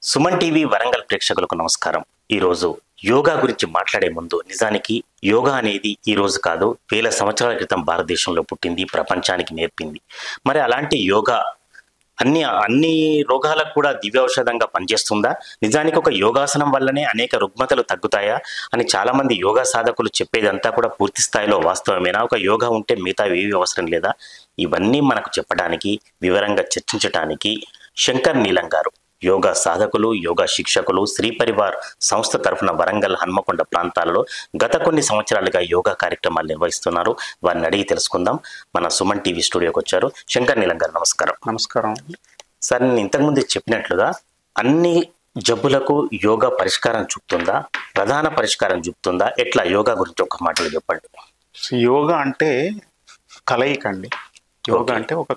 Suman TV Warangal ప్రేక్షకులకు నమస్కారం. ఈరోజు యోగా గురించి మాట్లాడే ముందు నిజానికి యోగా అనేది ఈ రోజు కాదు, వేల సంవత్సరాల క్రితం భారతదేశంలో పుట్టింది, ప్రపంచానికి నేర్పింది. మరి అలాంటి యోగా అన్ని రోగాలకు కూడా దివ్య ఔషధంగా పనిచేస్తుందా? నిజానికి ఒక యోగాసనం వల్లనే అనేక రుగ్మతలు తగ్గుతాయా అని చాలామంది యోగా సాధకులు చెప్పేదంతా కూడా పూర్తి స్థాయిలో వాస్తవమేనా? ఒక యోగా ఉంటే మిగతా ఏవి అవసరం లేదా? ఇవన్నీ మనకు చెప్పడానికి, వివరంగా చర్చించడానికి శంకర్ నీలం గారు, యోగా సాధకులు, యోగా శిక్షకులు, శ్రీ పరివార్ సంస్థ తరఫున వరంగల్, హన్మకొండ ప్రాంతాలలో గత కొన్ని సంవత్సరాలుగా యోగా కార్యక్రమాలు నిర్వహిస్తున్నారు. వారిని అడిగి తెలుసుకుందాం. మన సుమన్ టీవీ స్టూడియోకి వచ్చారు. శంకర్ నీలం గారు, నమస్కారం. నమస్కారం సార్, నేను ఇంతకుముందు చెప్పినట్లుగా అన్ని జబ్బులకు యోగా పరిష్కారం చూపుతుందా? ప్రధాన పరిష్కారం చూపుతుందా? ఎట్లా? యోగా గురించి ఒక మాటలు చెప్పండి. యోగా అంటే కలయిక అండి. యోగా అంటే ఒక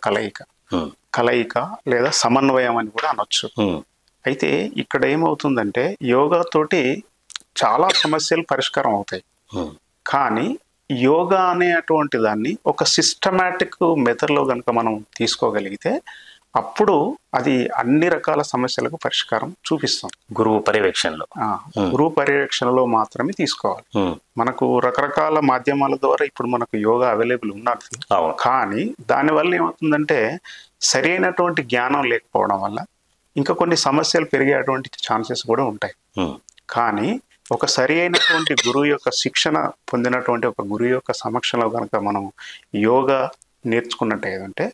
కలయిక లేదా సమన్వయం అని కూడా అనొచ్చు. అయితే ఇక్కడ ఏమవుతుందంటే యోగా తోటి చాలా సమస్యలు పరిష్కారం అవుతాయి. కానీ యోగా అనేటువంటి దాన్ని ఒక సిస్టమాటిక్ మెథడ్లో కనుక మనం తీసుకోగలిగితే అప్పుడు అది అన్ని రకాల సమస్యలకు పరిష్కారం చూపిస్తాం. గురువు పర్యవేక్షణలో మాత్రమే తీసుకోవాలి. మనకు రకరకాల మాధ్యమాల ద్వారా ఇప్పుడు మనకు యోగా అవైలబుల్ ఉన్నది. కానీ దానివల్ల ఏమవుతుందంటే సరి అయినటువంటి జ్ఞానం లేకపోవడం వల్ల ఇంకా కొన్ని సమస్యలు పెరిగేటువంటి ఛాన్సెస్ కూడా ఉంటాయి. కానీ ఒక సరి అయినటువంటి గురువు యొక్క శిక్షణ పొందినటువంటి ఒక గురువు యొక్క సమక్షంలో కనుక మనం యోగా నేర్చుకున్నట్టు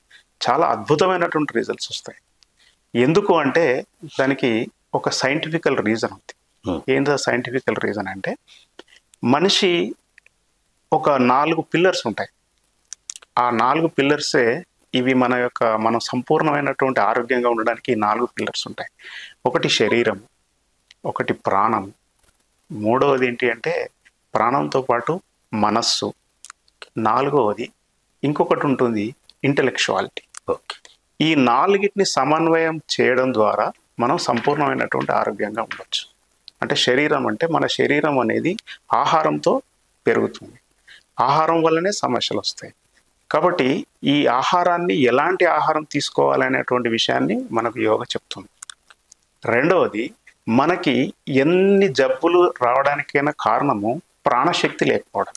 చాలా అద్భుతమైనటువంటి రిజల్ట్స్ వస్తాయి. ఎందుకు అంటే దానికి ఒక సైంటిఫికల్ రీజన్ ఉంది. ఏంటో సైంటిఫికల్ రీజన్ అంటే మనిషి ఒక 4 పిల్లర్స్ ఉంటాయి. ఆ 4 పిల్లర్సే ఇవి మనం సంపూర్ణమైనటువంటి ఆరోగ్యంగా ఉండడానికి 4 పిల్లర్స్ ఉంటాయి. ఒకటి శరీరం, ఒకటి ప్రాణం, మూడవది ఏంటి అంటే ప్రాణంతో పాటు మనస్సు, నాలుగవది ఇంకొకటి ఉంటుంది ఇంటెలెక్చువాలిటీ. ఈ 4టిని సమన్వయం చేయడం ద్వారా మనం సంపూర్ణమైనటువంటి ఆరోగ్యంగా ఉండొచ్చు. అంటే శరీరం అంటే మన శరీరం అనేది ఆహారంతో పెరుగుతుంది. ఆహారం వల్లనే సమస్యలు వస్తాయి. కాబట్టి ఈ ఆహారాన్ని ఎలాంటి ఆహారం తీసుకోవాలనేటువంటి విషయాన్ని మనకు యోగా చెప్తుంది. రెండవది, మనకి ఎన్ని జబ్బులు రావడానికైనా కారణము ప్రాణశక్తి లేకపోవడం.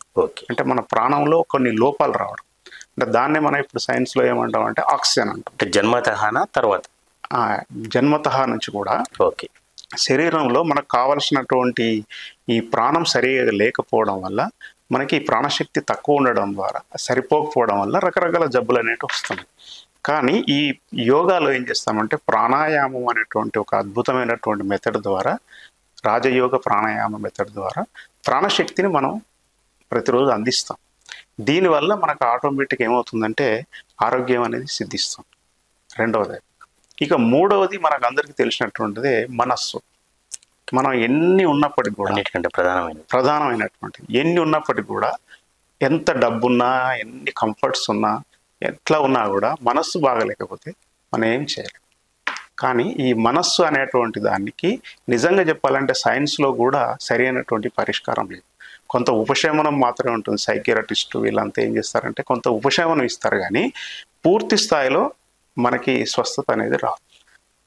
అంటే మన ప్రాణంలో కొన్ని లోపాలు రావడం. అంటే దాన్నే మనం ఇప్పుడు సైన్స్లో ఏమంటాం అంటే ఆక్సిజన్ అంటాం. జన్మతః నుంచి కూడా శరీరంలో మనకు కావలసినటువంటి ఈ ప్రాణం సరిగా లేకపోవడం వల్ల మనకి ప్రాణశక్తి తక్కువ ఉండడం ద్వారా, సరిపోకపోవడం వల్ల రకరకాల జబ్బులు అనేవి వస్తుంది. కానీ ఈ యోగాలో ఏం చేస్తామంటే ప్రాణాయామం అనేటువంటి ఒక అద్భుతమైనటువంటి మెథడ్ ద్వారా, రాజయోగ ప్రాణాయామ మెథడ్ ద్వారా ప్రాణశక్తిని మనం ప్రతిరోజు అందిస్తాం. దీనివల్ల మనకు ఆటోమేటిక్ ఏమవుతుందంటే ఆరోగ్యం అనేది సిద్ధిస్తాం. రెండవది. ఇక మూడవది మనకు అందరికీ తెలిసినటువంటిదే మనస్సు. మనం ఎన్ని ఉన్నప్పటికీ కూడా, అన్నిటికంటే ప్రధానమైనటువంటి ఎన్ని ఉన్నప్పటికీ కూడా, ఎంత డబ్బున్నా, ఎన్ని కంఫర్ట్స్ ఉన్నా, ఎట్లా ఉన్నా కూడా మనస్సు బాగలేకపోతే మనం ఏం చేయలేం. కానీ ఈ మనస్సు అనేటువంటి దానికి నిజంగా చెప్పాలంటే సైన్స్లో కూడా సరైనటువంటి పరిష్కారం లేదు. కొంత ఉపశమనం మాత్రమే ఉంటుంది. సైకియాట్రిస్టు వీళ్ళంతా ఏం చేస్తారంటే కొంత ఉపశమనం ఇస్తారు, కానీ పూర్తి స్థాయిలో మనకి స్వస్థత అనేది రాదు.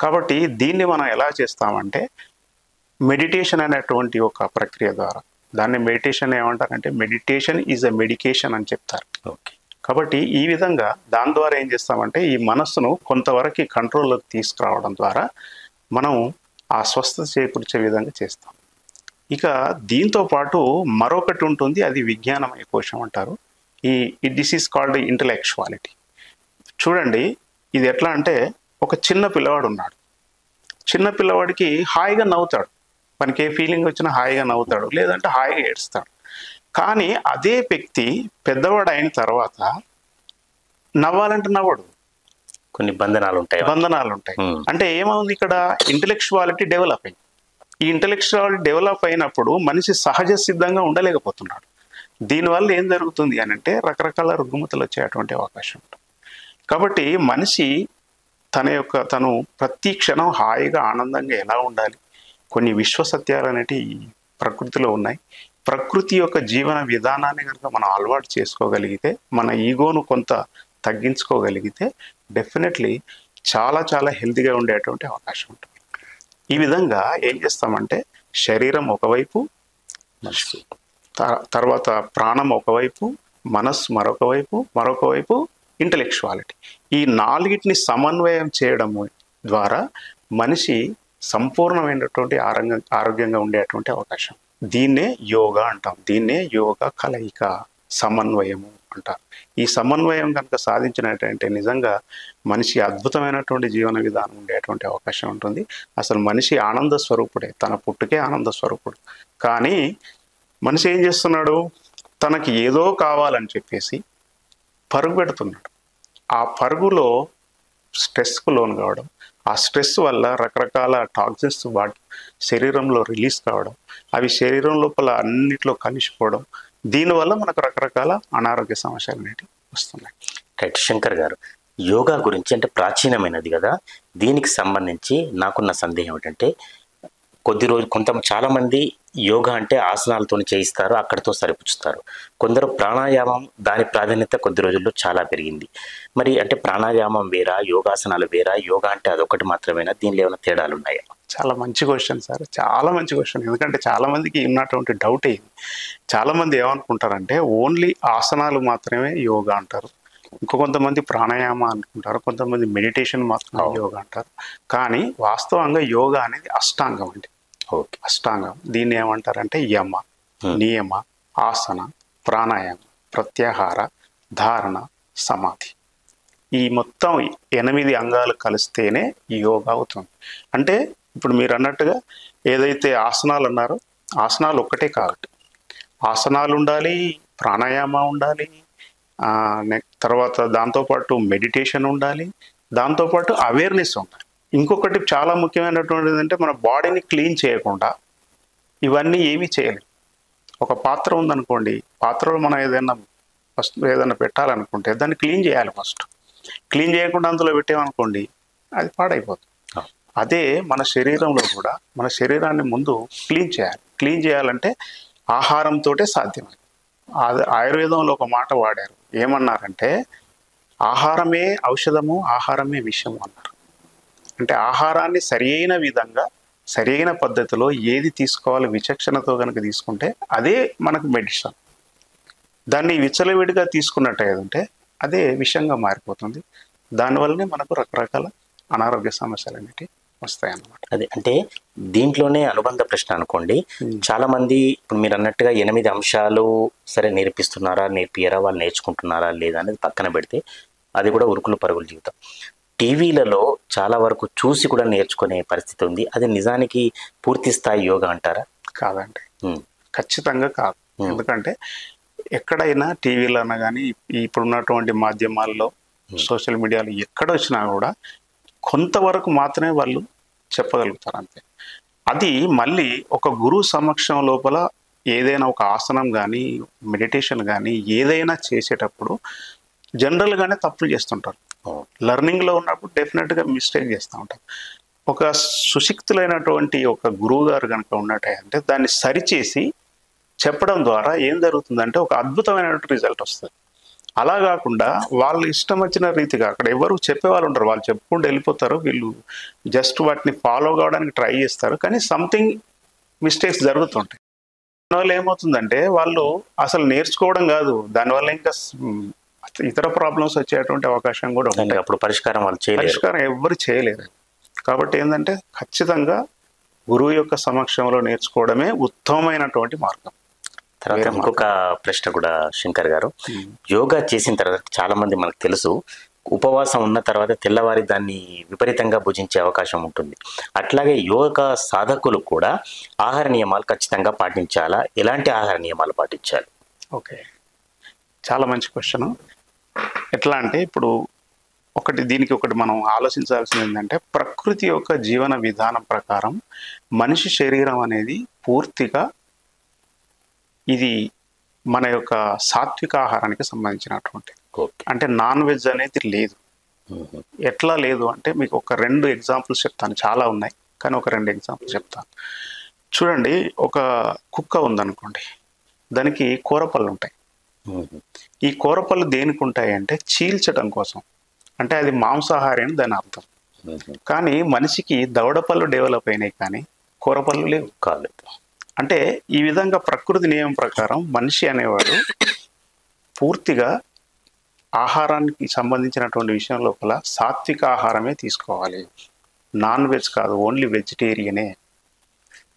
కాబట్టి దీన్ని మనం ఎలా చేస్తామంటే మెడిటేషన్ అనేటువంటి ఒక ప్రక్రియ ద్వారా, దాన్ని మెడిటేషన్ ఏమంటారంటే మెడిటేషన్ ఈజ్ ఎ మెడికేషన్ అని చెప్తారు. కాబట్టి ఈ విధంగా దాని ద్వారా ఏం చేస్తామంటే ఈ మనస్సును కొంతవరకు కంట్రోల్లోకి తీసుకురావడం ద్వారా మనం ఆ స్వస్థత చేకూర్చే విధంగా చేస్తాం. ఇక దీంతో పాటు మరొకటి ఉంటుంది, అది విజ్ఞానమయ కోశం అంటారు. This is called intellectuality. చూడండి, ఇది ఎట్లా అంటే ఒక చిన్న పిల్లవాడు ఉన్నాడు. చిన్న పిల్లవాడికి హాయిగా నవ్వుతాడు, మనకి ఏ ఫీలింగ్ వచ్చినా హాయిగా నవ్వుతాడు, లేదంటే హాయిగా ఏడుస్తాడు. కానీ అదే వ్యక్తి పెద్దవాడు అయిన తర్వాత నవ్వాలంటే నవ్వడు. కొన్ని బంధనాలు ఉంటాయి. అంటే ఏమవుతుంది, ఇక్కడ ఇంటెలెక్చువాలిటీ డెవలప్ అయింది. ఈ ఇంటెలెక్చువాలిటీ డెవలప్ అయినప్పుడు మనిషి సహజ సిద్ధంగా ఉండలేకపోతున్నాడు. దీనివల్ల ఏం జరుగుతుంది అని అంటే రకరకాల రుగ్మతలు వచ్చేటువంటి అవకాశం ఉంటుంది. కాబట్టి మనిషి తను ప్రతి క్షణం హాయిగా ఆనందంగా ఎలా ఉండాలి, కొన్ని విశ్వసత్యాలు అనేటివి ప్రకృతిలో ఉన్నాయి. ప్రకృతి యొక్క జీవన విధానాన్ని కనుక మనం అలవాటు చేసుకోగలిగితే, మన ఈగోను కొంత తగ్గించుకోగలిగితే డెఫినెట్లీ చాలా చాలా హెల్తీగా ఉండేటువంటి అవకాశం ఉంటుంది. ఈ విధంగా ఏం చేస్తామంటే శరీరం ఒకవైపు, మనసు, తర్వాత ప్రాణం ఒకవైపు, మనస్సు మరొక వైపు ఇంటలెక్చువాలిటీ, ఈ నాలుగిటిని సమన్వయం చేయడము ద్వారా మనిషి సంపూర్ణమైనటువంటి ఆరోగ్యంగా ఉండేటువంటి అవకాశం. దీన్నే యోగా అంటాం. దీన్నే యోగా కలయిక, సమన్వయము అంటారు. ఈ సమన్వయం కనుక సాధించినట్టంటే నిజంగా మనిషి అద్భుతమైనటువంటి జీవన విధానం ఉండేటువంటి అవకాశం ఉంటుంది. అసలు మనిషి ఆనంద స్వరూపుడే, తన పుట్టుకే ఆనంద స్వరూపుడు. కానీ మనిషి ఏం చేస్తున్నాడు, తనకి ఏదో కావాలని చెప్పేసి పరుగు పెడుతున్నాడు. ఆ పరుగులో స్ట్రెస్కు లోను కావడం, ఆ స్ట్రెస్ వల్ల రకరకాల టాక్సిన్స్ శరీరంలో రిలీజ్ కావడం, అవి శరీరం లోపల అన్నిట్లో కలిసిపోవడం, దీనివల్ల మనకు రకరకాల అనారోగ్య సమస్యలు అనేవి వస్తున్నాయి. రైట్ శంకర్ గారు, యోగా గురించి అంటే ప్రాచీనమైనది కదా, దీనికి సంబంధించి నాకున్న సందేహం ఏంటంటే చాలామంది యోగా అంటే ఆసనాలతో చేయిస్తారు, అక్కడితో సరిపుచ్చుతారు. కొందరు ప్రాణాయామం, దాని ప్రాధాన్యత కొద్ది రోజుల్లో చాలా పెరిగింది. మరి అంటే ప్రాణాయామం వేరా, యోగాసనాలు వేరా, యోగా అంటే అదొకటి మాత్రమేనా, దీనిలో ఏమైనా తేడాలు ఉన్నాయా? చాలా మంచి క్వశ్చన్ సార్, చాలా మంచి క్వశ్చన్. ఎందుకంటే చాలా మందికి ఉన్నటువంటి డౌట్ ఏంది, చాలా మంది ఏమనుకుంటారంటే ఓన్లీ ఆసనాలు మాత్రమే యోగా అంటారు, కొంతమంది ప్రాణాయామ అనుకుంటారు, కొంతమంది మెడిటేషన్ మాత్రమే యోగా అంటారు. కానీ వాస్తవంగా యోగా అనేది అష్టాంగం అండి. ఓకే, అష్టాంగం. దీన్ని ఏమంటారంటే యమ, నియమ, ఆసన, ప్రాణాయామ, ప్రత్యాహార, ధారణ, సమాధి. ఈ మొత్తం 8 అంగాలు కలిస్తేనే యోగా అవుతుంది. అంటే ఇప్పుడు మీరు అన్నట్టుగా ఏదైతే ఆసనాలు అన్నారో, ఆసనాలు ఒక్కటే కాబట్టి ఆసనాలు ఉండాలి, ప్రాణాయామ ఉండాలి, తర్వాత దాంతోపాటు మెడిటేషన్ ఉండాలి, దాంతోపాటు అవేర్నెస్ ఉండాలి. ఇంకొకటి చాలా ముఖ్యమైనటువంటిది అంటే మన బాడీని క్లీన్ చేయకుండా ఇవన్నీ ఏమీ చేయలేము. ఒక పాత్ర ఉందనుకోండి, పాత్రలో మనం ఏదైనా పెట్టాలనుకుంటే దాన్ని క్లీన్ చేయాలి. ఫస్ట్ క్లీన్ చేయకుండా అందులో పెట్టామనుకోండి అది పాడైపోతుంది. అదే మన శరీరంలో కూడా మన శరీరాన్ని ముందు క్లీన్ చేయాలి. క్లీన్ చేయాలంటే ఆహారంతో సాధ్యమే. ఆయుర్వేదంలో ఒక మాట వాడారు, ఏమన్నారంటే ఆహారమే ఔషధము, ఆహారమే విషము అన్నారు. అంటే ఆహారాన్ని సరైన విధంగా సరైన పద్ధతిలో ఏది తీసుకోవాలి విచక్షణతో కనుక తీసుకుంటే అదే మనకు మెడిసిన్. దాన్ని విచ్చలవిడిగా తీసుకున్నట్టు ఏదంటే అదే విషంగా మారిపోతుంది. దానివల్లనే మనకు రకరకాల అనారోగ్య సమస్యలు అనేవి వస్తాయి అన్నమాట. అదే అంటే దీంట్లోనే అనుబంధ ప్రశ్న అనుకోండి, చాలా మంది ఇప్పుడు మీరు అన్నట్టుగా 8 అంశాలు సరే నేర్పిస్తున్నారా, నేర్పియరా, వాళ్ళు నేర్చుకుంటున్నారా లేదా అనేది పక్కన పెడితే అది కూడా ఉరుకులు పరుగుల జీవితం. టీవీలలో చాలా వరకు చూసి కూడా నేర్చుకునే పరిస్థితి ఉంది. అది నిజానికి పూర్తి స్థాయి యోగా అంటారా? కాదండి, ఖచ్చితంగా కాదు. ఎందుకంటే ఎక్కడైనా టీవీలో అన్నా కానీ ఇప్పుడున్నటువంటి మాధ్యమాల్లో సోషల్ మీడియాలో ఎక్కడ వచ్చినా కూడా కొంతవరకు మాత్రమే వాళ్ళు చెప్పగలుగుతారు అంతే. అది మళ్ళీ ఒక గురువు సమక్షం లోపల ఏదైనా ఒక ఆసనం కానీ మెడిటేషన్ కానీ ఏదైనా చేసేటప్పుడు జనరల్గానే తప్పులు చేస్తుంటారు. లెర్నింగ్లో ఉన్నప్పుడు డెఫినెట్గా మిస్టేక్ చేస్తూ ఉంటారు. ఒక సుశిక్తులైనటువంటి ఒక గురువు గారు కనుక ఉన్నట్టయితే దాన్ని సరిచేసి చెప్పడం ద్వారా ఏం జరుగుతుందంటే ఒక అద్భుతమైనటువంటి రిజల్ట్ వస్తుంది. అలా కాకుండా వాళ్ళు ఇష్టం వచ్చిన రీతిగా అక్కడ ఎవరు చెప్పేవాళ్ళు ఉంటారు, వాళ్ళు చెప్పుకుంటూ వెళ్ళిపోతారు, వీళ్ళు జస్ట్ వాటిని ఫాలో కావడానికి ట్రై చేస్తారు, కానీ సంథింగ్ మిస్టేక్స్ జరుగుతుంటాయి. దానివల్ల ఏమవుతుందంటే వాళ్ళు అసలు నేర్చుకోవడం కాదు, దానివల్ల ఇంకా ఇతర ప్రాబ్లమ్స్ వచ్చేటువంటి అవకాశం కూడా ఉంటుంది. అప్పుడు పరిష్కారం ఎవరు చేయలేరు. కాబట్టి ఏంటంటే ఖచ్చితంగా గురువు యొక్క సమక్షంలో నేర్చుకోవడమే ఉత్తమమైనటువంటి మార్గం. తర్వాత ఇంకొక ప్రశ్న కూడా శంకర్ గారు, యోగా చేసిన తర్వాత చాలా మంది మనకు తెలుసు ఉపవాసం ఉన్న తర్వాత తెల్లవారి దాన్ని విపరీతంగా భుజించే అవకాశం ఉంటుంది. అట్లాగే యోగా సాధకులు కూడా ఆహార నియమాలు ఖచ్చితంగా పాటించాలా? ఎలాంటి ఆహార నియమాలు పాటించాలి? ఓకే, చాలా మంచి క్వశ్చన్. ఎట్లా అంటే ఇప్పుడు దీనికి ఒకటి మనం ఆలోచించాల్సింది ఏంటంటే ప్రకృతి యొక్క జీవన విధానం ప్రకారం మనిషి శరీరం అనేది పూర్తిగా ఇది మన యొక్క సాత్విక ఆహారానికి సంబంధించినటువంటి, అంటే నాన్ వెజ్ అనేది లేదు. ఎట్లా లేదు అంటే మీకు ఒక 2 ఎగ్జాంపుల్స్ చెప్తాను, చాలా ఉన్నాయి కానీ ఒక 2 ఎగ్జాంపుల్స్ చెప్తాను. చూడండి, ఒక కుక్క ఉందనుకోండి, దానికి కూరపళ్ళు ఉంటాయి. ఈ కూరపళ్ళు దేనికి ఉంటాయి అంటే చీల్చడం కోసం, అంటే అది మాంసాహారి అని దాని అర్థం. కానీ మనిషికి దవడపళ్ళు డెవలప్ అయినాయి కానీ కూరపళ్ళు లేవు, కాలేదు. అంటే ఈ విధంగా ప్రకృతి నియమం ప్రకారం మనిషి అనేవాడు పూర్తిగా ఆహారానికి సంబంధించినటువంటి విషయం లోపల సాత్విక ఆహారమే తీసుకోవాలి, నాన్ వెజ్ కాదు, ఓన్లీ వెజిటేరియనే.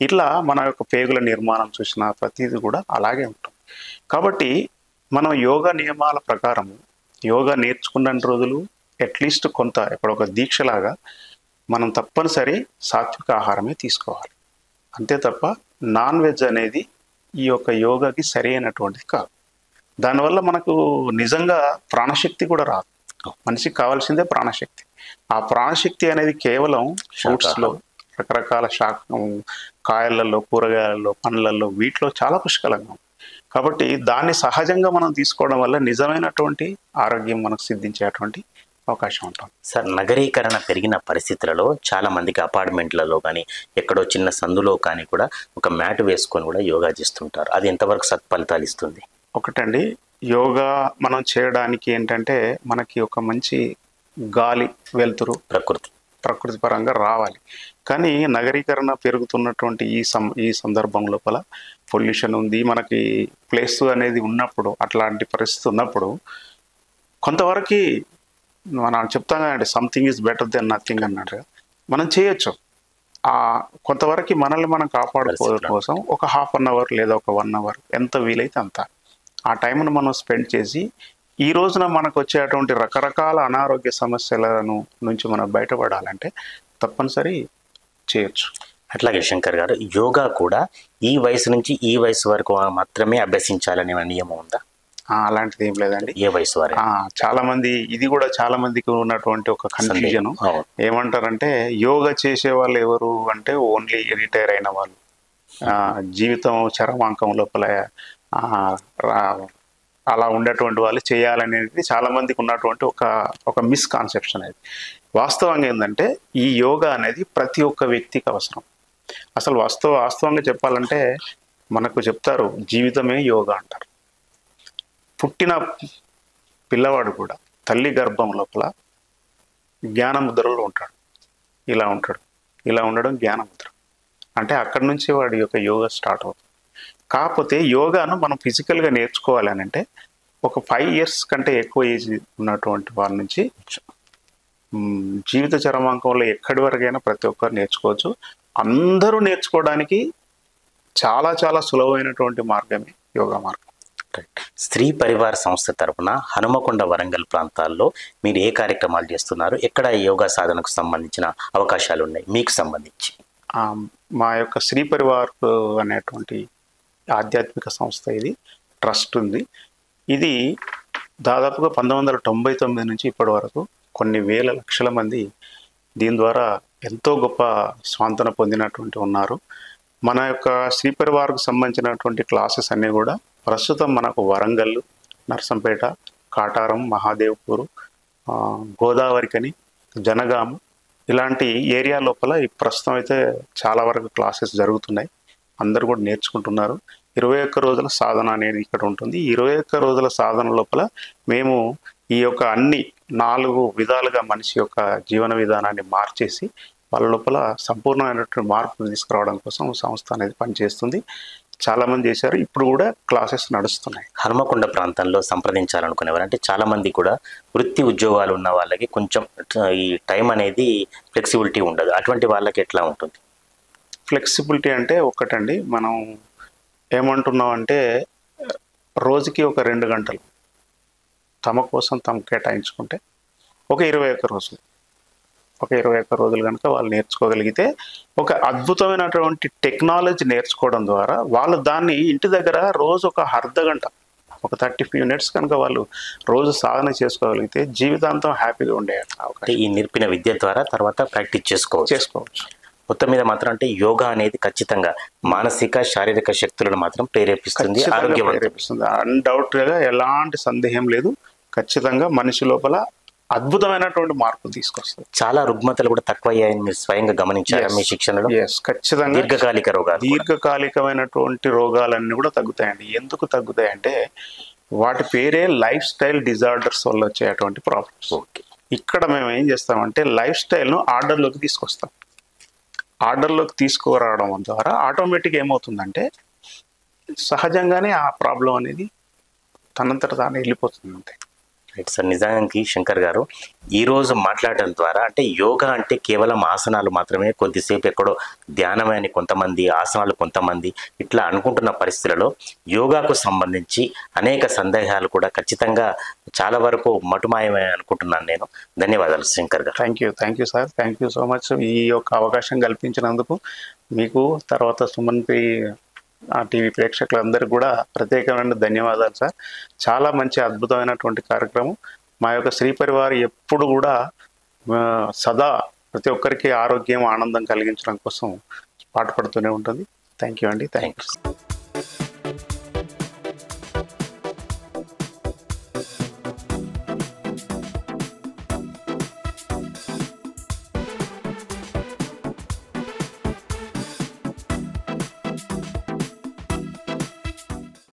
ఇట్లా మన యొక్క పేగుల నిర్మాణం చూసిన ప్రతిదీ కూడా అలాగే ఉంటుంది. కాబట్టి మనం యోగా నియమాల ప్రకారం యోగా నేర్చుకున్న రోజులు అట్లీస్ట్ కొంత ఇప్పుడు ఒక దీక్షలాగా మనం తప్పనిసరి సాత్విక ఆహారమే తీసుకోవాలి, అంతే తప్ప నాన్ వెజ్ అనేది ఈ యొక్క యోగాకి సరి అయినటువంటిది కాదు. దానివల్ల మనకు నిజంగా ప్రాణశక్తి కూడా రాదు. మనిషికి కావాల్సిందే ప్రాణశక్తి. ఆ ప్రాణశక్తి అనేది కేవలం ఫ్రూట్స్లో, రకరకాల కాయలలో, కూరగాయలలో, పండ్లలో, వీటిలో చాలా పుష్కలంగా ఉంది. కాబట్టి దాన్ని సహజంగా మనం తీసుకోవడం వల్ల నిజమైనటువంటి ఆరోగ్యం మనకు సిద్ధించేటువంటి అవకాశం ఉంటుంది. సార్, నగరీకరణ పెరిగిన పరిస్థితులలో చాలా మందికి అపార్ట్మెంట్లలో కానీ ఎక్కడో చిన్న సందులో కానీ కూడా ఒక మ్యాట్ వేసుకొని కూడా యోగా చేస్తుంటారు. అది ఎంతవరకు సత్ఫలితాలు ఇస్తుంది? ఒకటండి, యోగా మనం చేయడానికి ఏంటంటే మనకి ఒక మంచి గాలి, వెలుతురు, ప్రకృతి పరంగా రావాలి. కానీ నగరీకరణ పెరుగుతున్నటువంటి ఈ సందర్భం లోపల పొల్యూషన్ ఉంది, మనకి ప్లేస్ అనేది ఉన్నప్పుడు, అట్లాంటి పరిస్థితి ఉన్నప్పుడు కొంతవరకు మనం చెప్తాం కదండి, something is better than nothing అన్నట్టుగా మనం చేయొచ్చు. కొంతవరకు మనల్ని మనం కాపాడుకోవడం కోసం ఒక 1/2 అవర్ లేదా ఒక 1 అవర్ ఎంత వీలైతే అంత ఆ టైంను మనం స్పెండ్ చేసి ఈ రోజున మనకు వచ్చేటువంటి రకరకాల అనారోగ్య సమస్యలను నుంచి మనం బయటపడాలంటే తప్పనిసరి చేయొచ్చు. అట్లాగే శంకర్ గారు, యోగా కూడా ఈ వయసు నుంచి ఈ వయసు వరకు మాత్రమే అభ్యసించాలనే నియమం ఉందా? అలాంటిది ఏం లేదండి. ఏ వయసు వారు? చాలా మంది, ఇది కూడా చాలా మందికి ఉన్నటువంటి ఒక కన్ఫ్యూజన్. ఏమంటారంటే యోగా చేసే వాళ్ళు ఎవరు అంటే ఓన్లీ రిటైర్ అయిన వాళ్ళు, జీవితం చరమాంకం లోపల అలా ఉండేటువంటి వాళ్ళు చేయాలనేది చాలా మందికి ఉన్నటువంటి ఒక మిస్కాన్సెప్షన్. అది వాస్తవంగా ఏంటంటే ఈ యోగా అనేది ప్రతి ఒక్క వ్యక్తికి అవసరం. అసలు వాస్తవంగా చెప్పాలంటే మనకు చెప్తారు జీవితమే యోగా అంటారు. పుట్టిన పిల్లవాడు కూడా తల్లి గర్భం లోపల జ్ఞానముద్రలో ఉంటాడు, ఇలా ఉంటాడు, ఇలా ఉండడం జ్ఞానముద్ర. అంటే అక్కడి నుంచి వాడి యొక్క యోగా స్టార్ట్ అవుతుంది. కాకపోతే యోగాను మనం ఫిజికల్గా నేర్చుకోవాలి అని అంటే ఒక 5 years కంటే ఎక్కువ ఏజ్ ఉన్నటువంటి వాళ్ళ నుంచి జీవిత చరమాంకంలో ఎక్కడి వరకైనా ప్రతి ఒక్కరు నేర్చుకోవచ్చు. అందరూ నేర్చుకోవడానికి చాలా చాలా సులభమైనటువంటి మార్గమే యోగా మార్గం. స్త్రీ పరివార సంస్థ తరపున హనుమకొండ, వరంగల్ ప్రాంతాల్లో మీరు ఏ కార్యక్రమాలు చేస్తున్నారు? ఎక్కడ యోగా సాధనకు సంబంధించిన అవకాశాలు ఉన్నాయి మీకు సంబంధించి? మా యొక్క శ్రీ పరివార్ అనేటువంటి ఆధ్యాత్మిక సంస్థ, ఇది ట్రస్ట్ ఉంది. ఇది దాదాపుగా 1999 నుంచి ఇప్పటి వరకు కొన్ని వేల లక్షల మంది దీని ద్వారా ఎంతో గొప్ప స్వాంతన పొందినటువంటి ఉన్నారు. మన యొక్క శ్రీ పరివార్కు సంబంధించినటువంటి క్లాసెస్ అన్నీ కూడా ప్రస్తుతం మనకు వరంగల్, నర్సంపేట, కాటారం, మహాదేవ్పూర్, గోదావరికని, జనగామ ఇలాంటి ఏరియా లోపల ఈ ప్రస్తుతం అయితే చాలా వరకు క్లాసెస్ జరుగుతున్నాయి. అందరూ కూడా నేర్చుకుంటున్నారు. 21 రోజుల సాధన అనేది ఇక్కడ ఉంటుంది. 21 రోజుల సాధన లోపల మేము ఈ యొక్క అన్ని 4 విధాలుగా మనిషి యొక్క జీవన విధానాన్ని మార్చేసి వాళ్ళ లోపల సంపూర్ణమైనటువంటి మార్పులు తీసుకురావడం కోసం సంస్థ అనేది పనిచేస్తుంది. చాలామంది చేశారు, ఇప్పుడు కూడా క్లాసెస్ నడుస్తున్నాయి. హనుమకొండ ప్రాంతంలో సంప్రదించాలనుకునేవారు అంటే చాలామంది కూడా వృత్తి ఉద్యోగాలు ఉన్న వాళ్ళకి కొంచెం ఈ టైం అనేది ఫ్లెక్సిబిలిటీ ఉండదు. అటువంటి వాళ్ళకి ఎట్లా ఉంటుంది? ఫ్లెక్సిబిలిటీ అంటే ఒక్కటండి, మనం ఏమంటున్నాం అంటే రోజుకి ఒక 2 గంటలు తమ కోసం తమ కేటాయించుకుంటే ఒక 21 రోజులు, ఒక 21 రోజులు కనుక వాళ్ళు నేర్చుకోగలిగితే ఒక అద్భుతమైనటువంటి టెక్నాలజీ నేర్చుకోవడం ద్వారా వాళ్ళు దాన్ని ఇంటి దగ్గర రోజు ఒక అర్ధ గంట, ఒక 30 minutes కనుక వాళ్ళు రోజు సాధన చేసుకోగలిగితే జీవితాంతం హ్యాపీగా ఉండే అవకాశం. ఈ నేర్పిన విద్య ద్వారా తర్వాత ప్రాక్టీస్ చేసుకోవచ్చు. మొత్తం మీద మాత్రం అంటే యోగా అనేది ఖచ్చితంగా మానసిక, శారీరక శక్తులను మాత్రం ప్రేరేపిస్తుంది, ఆరోగ్యవంతపిస్తుంది. అన్డౌట్గా ఎలాంటి సందేహం లేదు. ఖచ్చితంగా మనిషి లోపల అద్భుతమైనటువంటి మార్పు తీసుకొస్తుంది. చాలా రుగ్మతలు కూడా తక్కువ అయ్యాయని మీరు స్వయంగా గమనించారా మీ శిక్షణలో? ఖచ్చితంగా. దీర్ఘకాలిక రోగాలు, దీర్ఘకాలికమైనటువంటి రోగాలన్నీ కూడా తగ్గుతాయండి. ఎందుకు తగ్గుతాయంటే వాటి పేరే లైఫ్ స్టైల్ డిజార్డర్స్ వల్ల వచ్చేటువంటి ప్రాబ్లమ్స్. ఓకే. ఇక్కడ మేము ఏం చేస్తామంటే లైఫ్ స్టైల్ను ఆర్డర్లోకి తీసుకొస్తాం. ఆర్డర్లోకి తీసుకురావడం ద్వారా ఆటోమేటిక్గా ఏమవుతుందంటే సహజంగానే ఆ ప్రాబ్లం అనేది తనంతట తానే వెళ్ళిపోతుంది అంతే. Right sir. నిజానికి శంకర్ గారు ఈరోజు మాట్లాడడం ద్వారా అంటే యోగా అంటే కేవలం ఆసనాలు మాత్రమే, కొద్దిసేపు ఎక్కడో ధ్యానమే అని కొంతమంది, ఆసనాలు కొంతమంది ఇట్లా అనుకుంటున్న పరిస్థితులలో యోగాకు సంబంధించి అనేక సందేహాలు కూడా ఖచ్చితంగా చాలా వరకు మటుమాయమే అనుకుంటున్నాను నేను. ధన్యవాదాలు శంకర్ గారు. Thank you sir. Thank you so much. ఈ యొక్క అవకాశం కల్పించినందుకు మీకు, తర్వాత సుమన్ టీవీ ప్రేక్షకులందరికీ కూడా ప్రత్యేకమైన ధన్యవాదాలు సార్. చాలా మంచి అద్భుతమైనటువంటి కార్యక్రమం. మా యొక్క శ్రీ పరివార్ ఎప్పుడు కూడా సదా ప్రతి ఒక్కరికి ఆరోగ్యం, ఆనందం కలిగించడం కోసం పాటుపడుతూనే ఉంటుంది. థ్యాంక్ యూ అండి. Thank you.